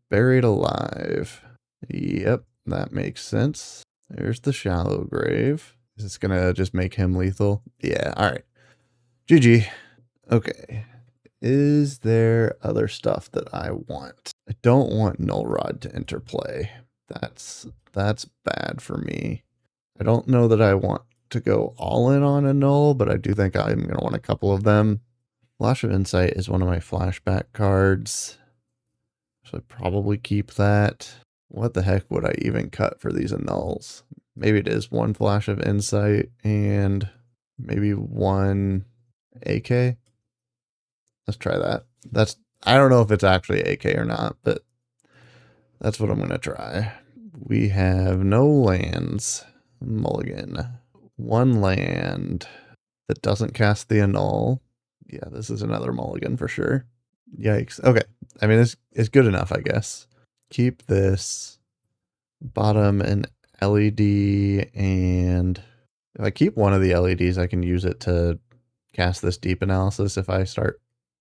Buried Alive. Yep, that makes sense. There's the Shallow Grave. Is this gonna just make him lethal? Yeah, alright. GG. Okay. Is there other stuff that I want? I don't want Null Rod to interplay. That's bad for me. I don't know that I want to go all in on a null, but I do think I'm going to want a couple of them. Flash of Insight is one of my flashback cards. So I'd probably keep that. What the heck would I even cut for these annuls? Maybe it is 1 Flash of Insight and maybe 1 AK. Let's try that. I don't know if it's actually AK or not, but that's what I'm going to try. We have no lands. Mulligan. 1 land that doesn't cast the annul. Yeah, this is another mulligan for sure. Yikes. Okay. I mean, it's good enough, I guess. Keep this. Bottom an LED, and if I keep one of the LEDs, I can use it to cast this deep analysis if I start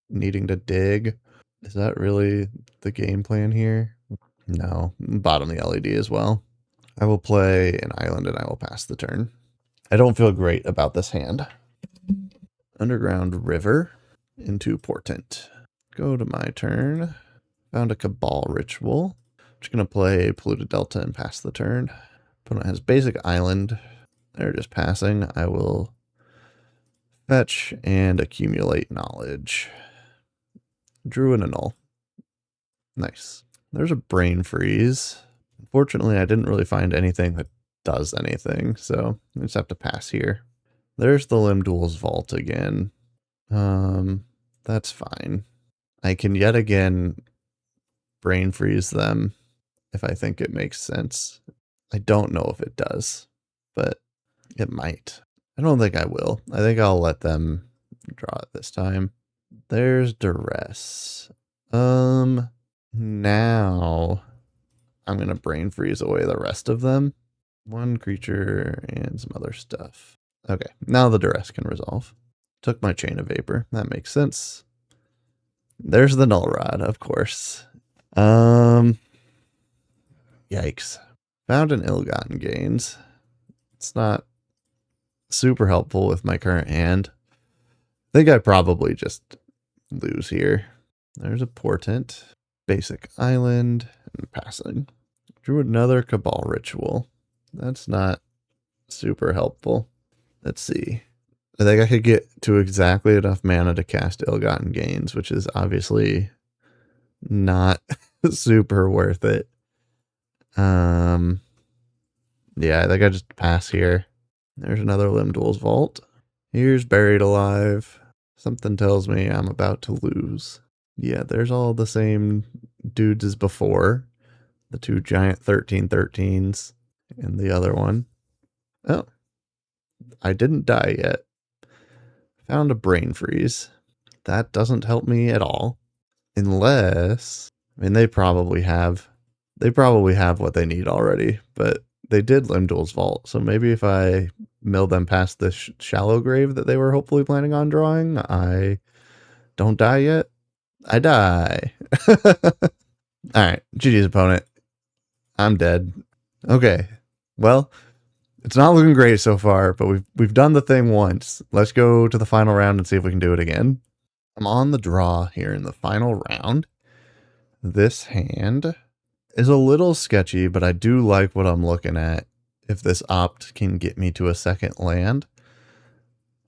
needing to dig. Is that really the game plan here? No. Bottom the LED as well. I will play an island and I will pass the turn. I don't feel great about this hand. Underground River into Portent. Go to my turn. Found a Cabal Ritual. Just going to play Polluted Delta and pass the turn. Opponent has basic island. They're just passing. I will fetch and accumulate knowledge. Drew and annul. Nice. There's a brain freeze. Unfortunately, I didn't really find anything that does anything, so I just have to pass here. There's the Limdual's Vault again. That's fine. I can yet again brain freeze them if I think it makes sense. I don't know if it does, but it might. I don't think I will. I think I'll let them draw it this time. There's duress. Now I'm gonna brain freeze away the rest of them. One creature and some other stuff. Okay, now the duress can resolve. Took my chain of vapor. That makes sense. There's the null rod, of course. Yikes. Found an ill-gotten gains. It's not super helpful with my current hand. I think I probably just lose here. There's a portent. Basic island and passing. Drew another Cabal ritual. That's not super helpful. Let's see. I think I could get to exactly enough mana to cast Ill-Gotten Gains, which is obviously not super worth it. Yeah, I think I just pass here. There's another Limdwell's Vault. Here's Buried Alive. Something tells me I'm about to lose. Yeah, there's all the same dudes as before. The two giant 13/13s and the other one. Oh, I didn't die yet. Found a brain freeze. That doesn't help me at all. Unless, I mean, they probably have what they need already, but they did Limdwell's Vault. So maybe if I mill them past the shallow grave that they were hopefully planning on drawing, I don't die yet. I die. All right, GG's opponent. I'm dead. Okay. Well, it's not looking great so far, but we've done the thing once. Let's go to the final round and see if we can do it again. I'm on the draw here in the final round. This hand is a little sketchy, but I do like what I'm looking at. If this opt can get me to a second land,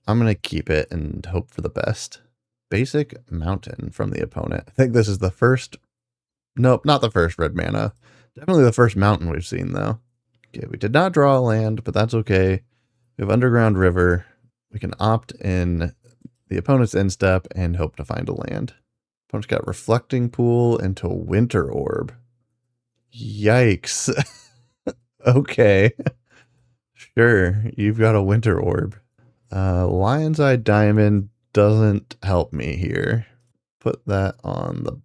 I'm going to keep it and hope for the best. Basic mountain from the opponent. I think this is the first. Nope, not the first red mana. Definitely the first mountain we've seen, though. Okay, we did not draw a land, but that's okay. We have Underground River. We can opt in the opponent's instep and hope to find a land. Opponent's got Reflecting Pool into Winter Orb. Yikes. Okay. Sure, you've got a Winter Orb. Lion's Eye Diamond doesn't help me here. Put that on the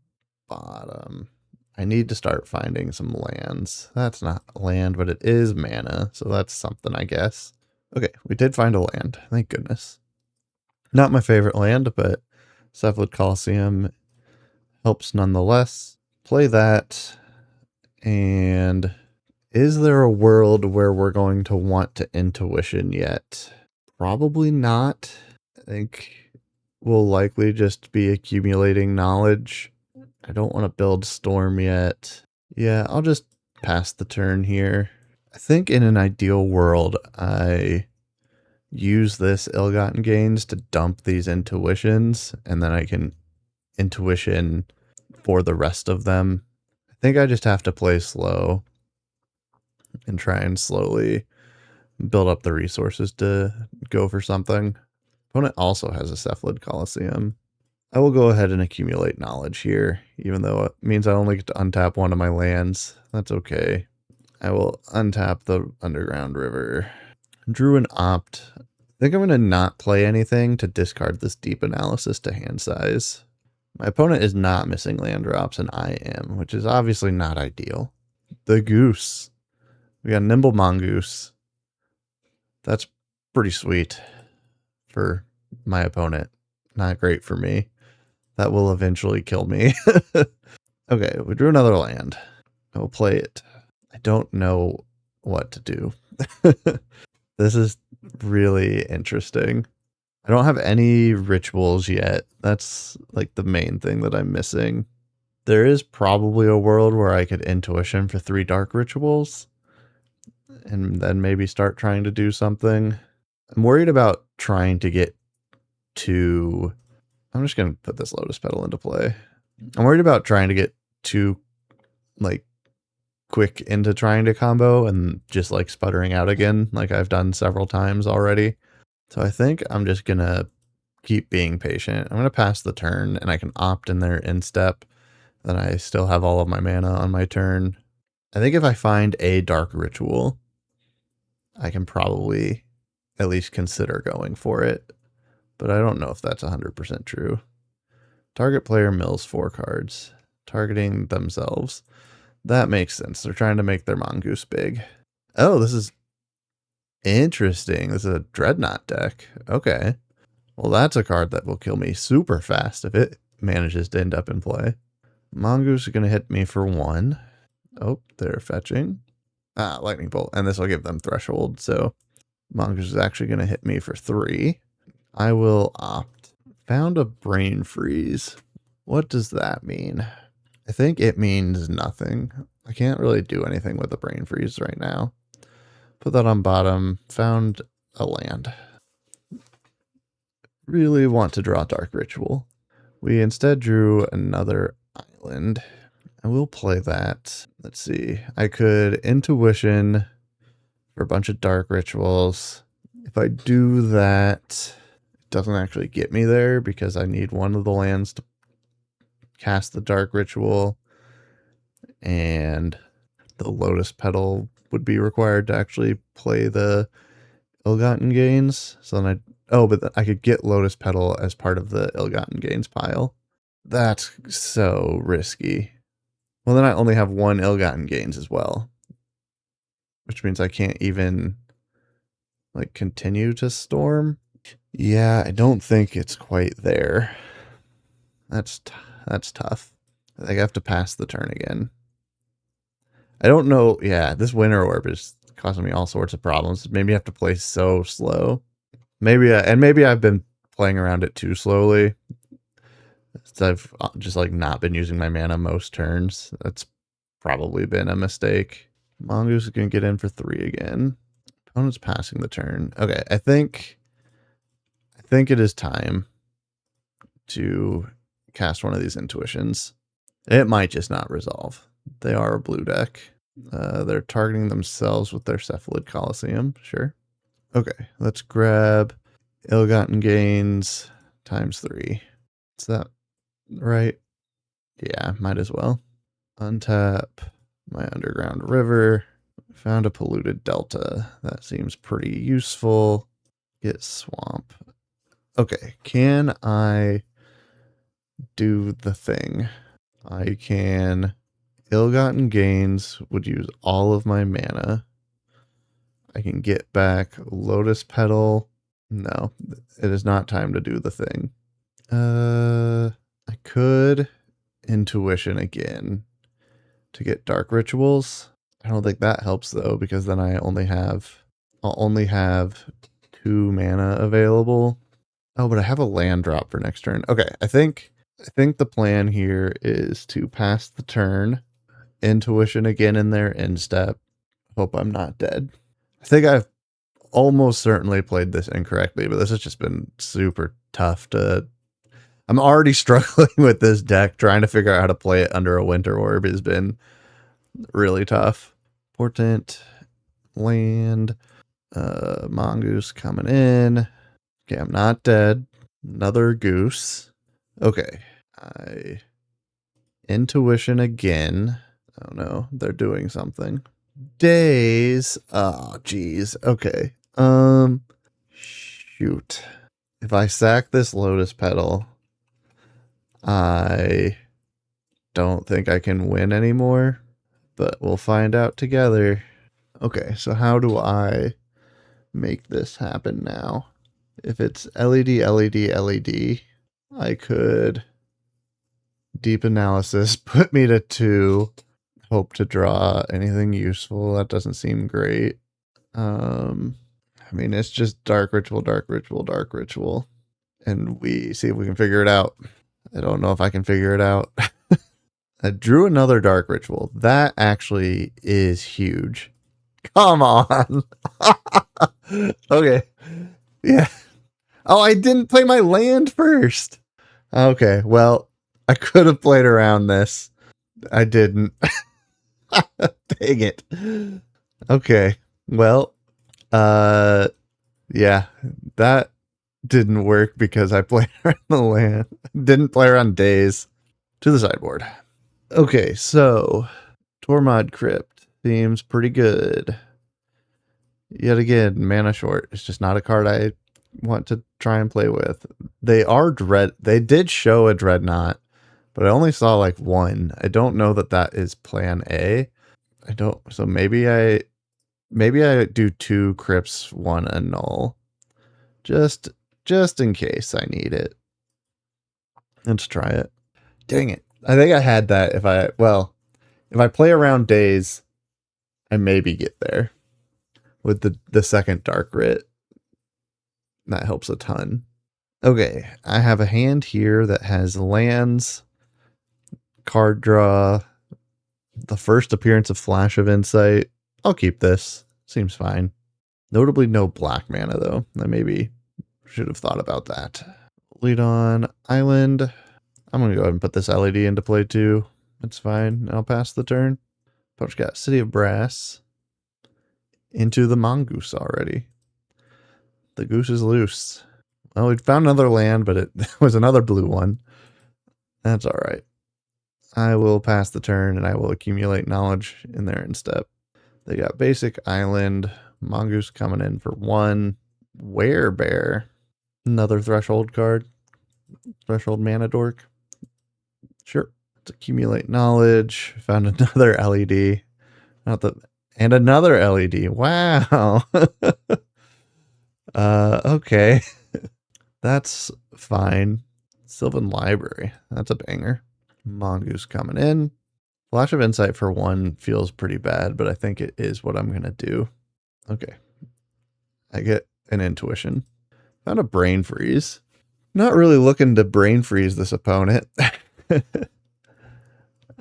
bottom. I need to start finding some lands. That's not land, but it is mana, so that's something, I guess. Okay, we did find a land. Thank goodness. Not my favorite land, but Cephalid Coliseum helps nonetheless. Play that. And is there a world where we're going to want to intuition yet? Probably not. I think we'll likely just be accumulating knowledge. I don't want to build Storm yet. Yeah, I'll just pass the turn here. I think in an ideal world, I use this Ill-Gotten Gains to dump these intuitions, and then I can intuition for the rest of them. I think I just have to play slow and try and slowly build up the resources to go for something. Opponent also has a Cephalid Coliseum. I will go ahead and accumulate knowledge here, even though it means I only get to untap one of my lands. That's okay. I will untap the Underground River. Drew an opt. I think I'm going to not play anything to discard this Deep Analysis to hand size. My opponent is not missing land drops, and I am, which is obviously not ideal. The Goose. We got Nimble Mongoose. That's pretty sweet for my opponent. Not great for me. That will eventually kill me. Okay, we drew another land. I will play it. I don't know what to do. This is really interesting. I don't have any rituals yet. That's like the main thing that I'm missing. There is probably a world where I could intuition for 3 dark rituals and then maybe start trying to do something. I'm worried about trying to get to... I'm just going to put this Lotus Petal into play. I'm worried about trying to get too, like, quick into trying to combo and just, like, sputtering out again, like I've done several times already. So I think I'm just going to keep being patient. I'm going to pass the turn, and I can opt in their instep. Then I still have all of my mana on my turn. I think if I find a Dark Ritual, I can probably at least consider going for it. But I don't know if that's 100% true. Target player mills 4 cards, targeting themselves. That makes sense. They're trying to make their mongoose big. Oh, this is interesting. This is a Dreadnought deck. Okay. Well, that's a card that will kill me super fast if it manages to end up in play. Mongoose are going to hit me for 1. Oh, they're fetching. Ah, Lightning Bolt. And this will give them Threshold. So Mongoose is actually going to hit me for 3. I will opt. Found a Brain Freeze. What does that mean? I think it means nothing. I can't really do anything with the Brain Freeze right now. Put that on bottom. Found a land. Really want to draw Dark Ritual. We instead drew another island. I will play that. Let's see. I could Intuition for a bunch of Dark Rituals. If I do that, it doesn't actually get me there because I need one of the lands to cast the Dark Ritual, and the Lotus Petal would be required to actually play the Ill-Gotten Gains. So then but I could get Lotus Petal as part of the Ill-Gotten Gains pile. That's so risky. Well, then I only have 1 Ill-Gotten Gains as well, which means I can't even like continue to storm. Yeah, I don't think it's quite there. That's tough. I think I have to pass the turn again. I don't know. Yeah, this Winter Orb is causing me all sorts of problems. Maybe I have to play so slow. Maybe I've been playing around it too slowly. I've just like not been using my mana most turns. That's probably been a mistake. Mongoose is going to get in for 3 again. Opponent's passing the turn. Okay, I think it is time to cast one of these Intuitions. It might just not resolve. They are a blue deck. They're targeting themselves with their Cephalid Coliseum. Sure. Okay, let's grab Ill-Gotten Gains ×3. Is that right? Yeah, might as well. Untap my Underground River. Found a Polluted Delta. That seems pretty useful. Get Swamp. Okay, can I do the thing? I can... Ill-Gotten Gains would use all of my mana. I can get back Lotus Petal. No, it is not time to do the thing. I could Intuition again to get Dark Rituals. I don't think that helps though, because then I'll only have 2 mana available. Oh, but I have a land drop for next turn. Okay, I think the plan here is to pass the turn, Intuition again in their instep. Hope I'm not dead. I think I've almost certainly played this incorrectly, but this has just been super tough to... I'm already struggling with this deck. Trying to figure out how to play it under a Winter Orb has been really tough. Portent, land, Mongoose coming in. Okay, I'm not dead. Another goose. Okay, I Intuition again. Oh no, they're doing something. Days. Oh, geez. Okay. Shoot. If I sack this Lotus Petal, I don't think I can win anymore, but we'll find out together. Okay, so how do I make this happen now? If it's LED, LED, LED, I could Deep Analysis, put me to 2, hope to draw anything useful. That doesn't seem great. I mean, it's just Dark Ritual, Dark Ritual, Dark Ritual. And we see if we can figure it out. I don't know if I can figure it out. I drew another Dark Ritual. That actually is huge. Come on. Okay. Yeah. Oh, I didn't play my land first. Okay, well, I could have played around this. I didn't. Dang it. Okay. Well, yeah, that didn't work because I played around the land. Didn't play around days. To the sideboard. Okay, so Tormod Crypt seems pretty good. Yet again, mana short. It's just not a card I want to try and play with. They did show a Dreadnought, but I only saw like one. I don't know that that is plan A. So maybe I do 2 crypts, 1 annul. Just in case I need it. Let's try it. Dang it. I think I had that if I play around days, I maybe get there with the second Dark Writ. That helps a ton. Okay, I have a hand here that has lands, card draw, the first appearance of Flash of Insight. I'll keep this. Seems fine. Notably no black mana, though. I maybe should have thought about that. Lead on Island. I'm going to go ahead and put this LED into play, too. It's fine. I'll pass the turn. But got City of Brass into the Mongoose already. The goose is loose. Well, we found another land, but it was another blue one. That's all right. I will pass the turn, and I will accumulate knowledge in there instead. They got basic island. Mongoose coming in for 1. Werebear. Another threshold card. Threshold mana dork. Sure. Let's accumulate knowledge. Found another LED. And another LED. Wow. Okay. That's fine. Sylvan Library. That's a banger. Mongoose coming in. Flash of Insight for 1 feels pretty bad, but I think it is what I'm going to do. Okay. I get an intuition. Found a Brain Freeze. Not really looking to Brain Freeze this opponent. What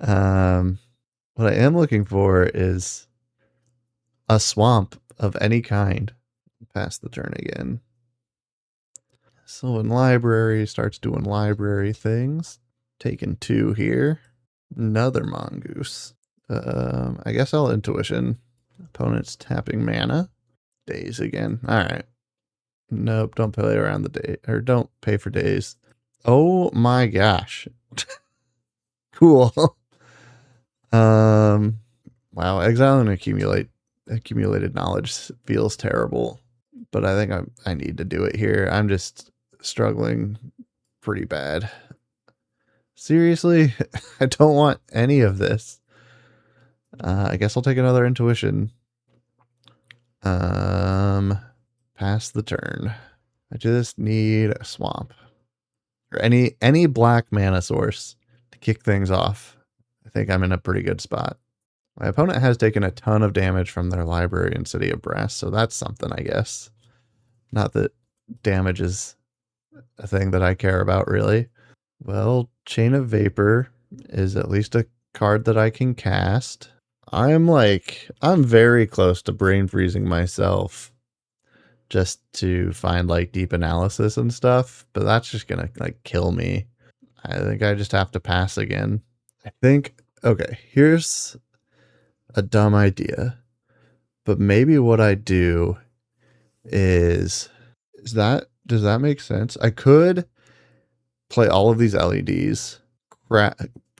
I am looking for is a swamp of any kind. Pass the turn again. Sylvan Library starts doing library things. Taking 2 here. Another Mongoose. I guess I'll Intuition. Opponent's tapping mana. Days again. Alright. Nope, don't play around the day. Or don't pay for days. Oh my gosh. Cool. Wow, exile and accumulated knowledge feels terrible. But I think I need to do it here. I'm just struggling pretty bad. Seriously? I don't want any of this. I guess I'll take another intuition. Pass the turn. I just need a swamp. Or any black mana source to kick things off. I think I'm in a pretty good spot. My opponent has taken a ton of damage from their library in City of Brass, so that's something, I guess. Not that damage is a thing that I care about, really. Well, Chain of Vapor is at least a card that I can cast. I'm very close to brain freezing myself just to find like deep analysis and stuff, but that's just gonna like kill me. I think I just have to pass again. Okay, here's a dumb idea, but maybe what I do does that make sense? I could play all of these LEDs,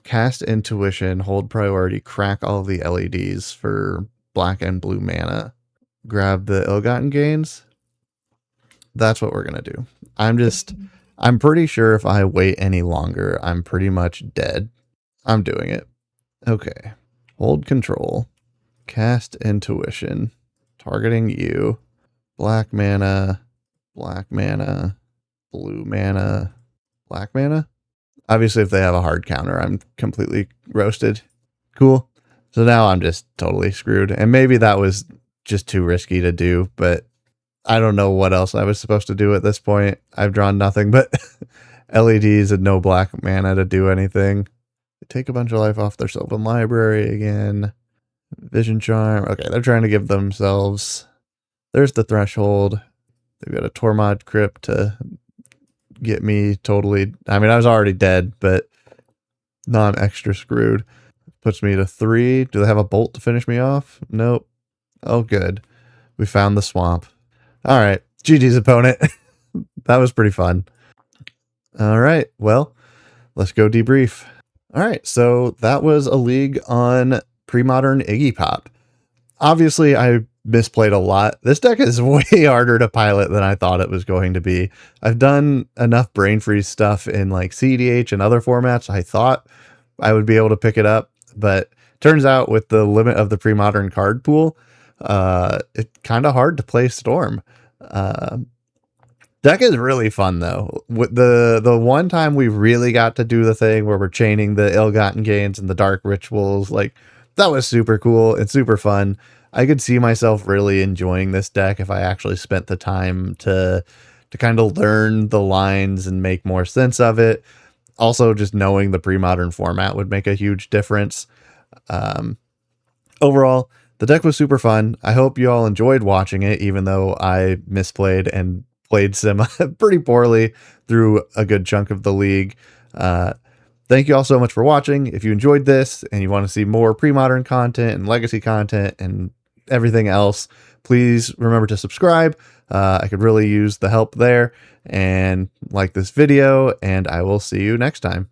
cast Intuition, hold priority, crack all of the LEDs for black and blue mana, grab the ill-gotten gains. That's what we're going to do. I'm pretty sure if I wait any longer, I'm pretty much dead. I'm doing it. Okay. Hold control, cast Intuition, targeting you, black mana, blue mana, black mana. Obviously, if they have a hard counter, I'm completely roasted. Cool. So now I'm just totally screwed. And maybe that was just too risky to do, but I don't know what else I was supposed to do at this point. I've drawn nothing but LEDs and no black mana to do anything. They take a bunch of life off their Sylvan Library again. Vision Charm. Okay, they're trying to give themselves... There's the Threshold. They've got a Tormod Crypt to get me totally... I mean, I was already dead, but now I'm extra screwed. Puts me to 3. Do they have a Bolt to finish me off? Nope. Oh, good. We found the swamp. All right. GG's opponent. That was pretty fun. All right, well, let's go debrief. All right, so that was a league on Premodern Iggy Pop. Obviously, I misplayed a lot. This deck is way harder to pilot than I thought it was going to be. I've done enough brain freeze stuff in like CDH and other formats. I thought I would be able to pick it up, but turns out with the limit of the Premodern card pool, it's kind of hard to play Storm. Deck is really fun though. With the one time we really got to do the thing where we're chaining the ill-gotten gains and the dark rituals, like that was super cool and super fun. I could see myself really enjoying this deck if I actually spent the time to kind of learn the lines and make more sense of it. Also, just knowing the pre-modern format would make a huge difference. Overall, the deck was super fun. I hope you all enjoyed watching it, even though I misplayed and played Sim pretty poorly through a good chunk of the league. Thank you all so much for watching. If you enjoyed this and you want to see more pre-modern content and legacy content and everything else, please remember to subscribe. I could really use the help there, and like this video, and I will see you next time.